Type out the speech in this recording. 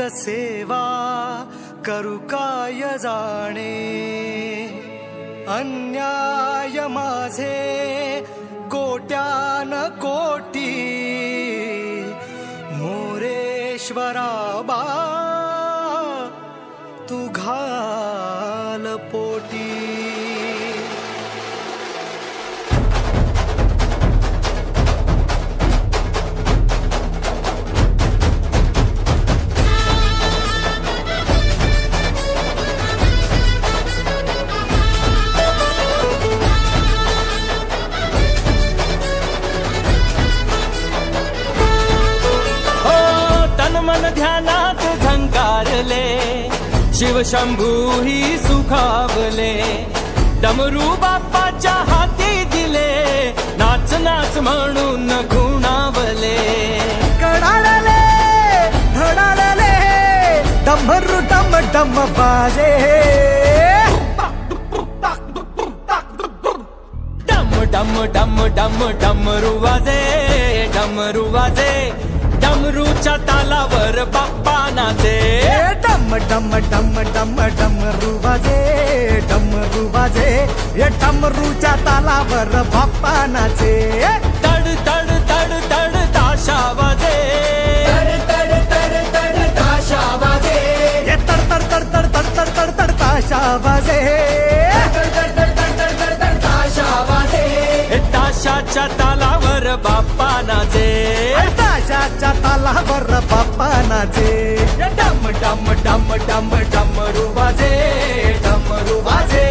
सेवा करू काय जाणे, अन्याय माझे कोट्यान कोटी, मोरेश्वरा बा तू घाल पोटी. ध्यानात झंकारले शिव शंभू ही सुखावले, डमरू बाप्पाच्या हाती दिले, नाच नाच म्हणून गुणावले. कडाळले धडाळले डमरू डम डम बाजे, डम डम डम डम डमरू वाजे, डमरू वाजे, डमरूच्या तालावर बाप्पा नाचे. डम डम डम डम डमरू वाजे, डमरू वाजे, ये डमरूच्या तालावर बाप्पा नाचे. तड तड तड तड ताशा वाजे, तड तड तड तड ताशा वाजे, ये तड तड तड तड तड तड तड तड ताशा वाजे, तड तड तड तड तड तड ताशा वाजे. ताशाच्या तालावर बाप्पा नाचे, ताशाच्या तालावर बाप्पा नाचे. डम डम डम डम डमरू वाजे, डमरू वाजे,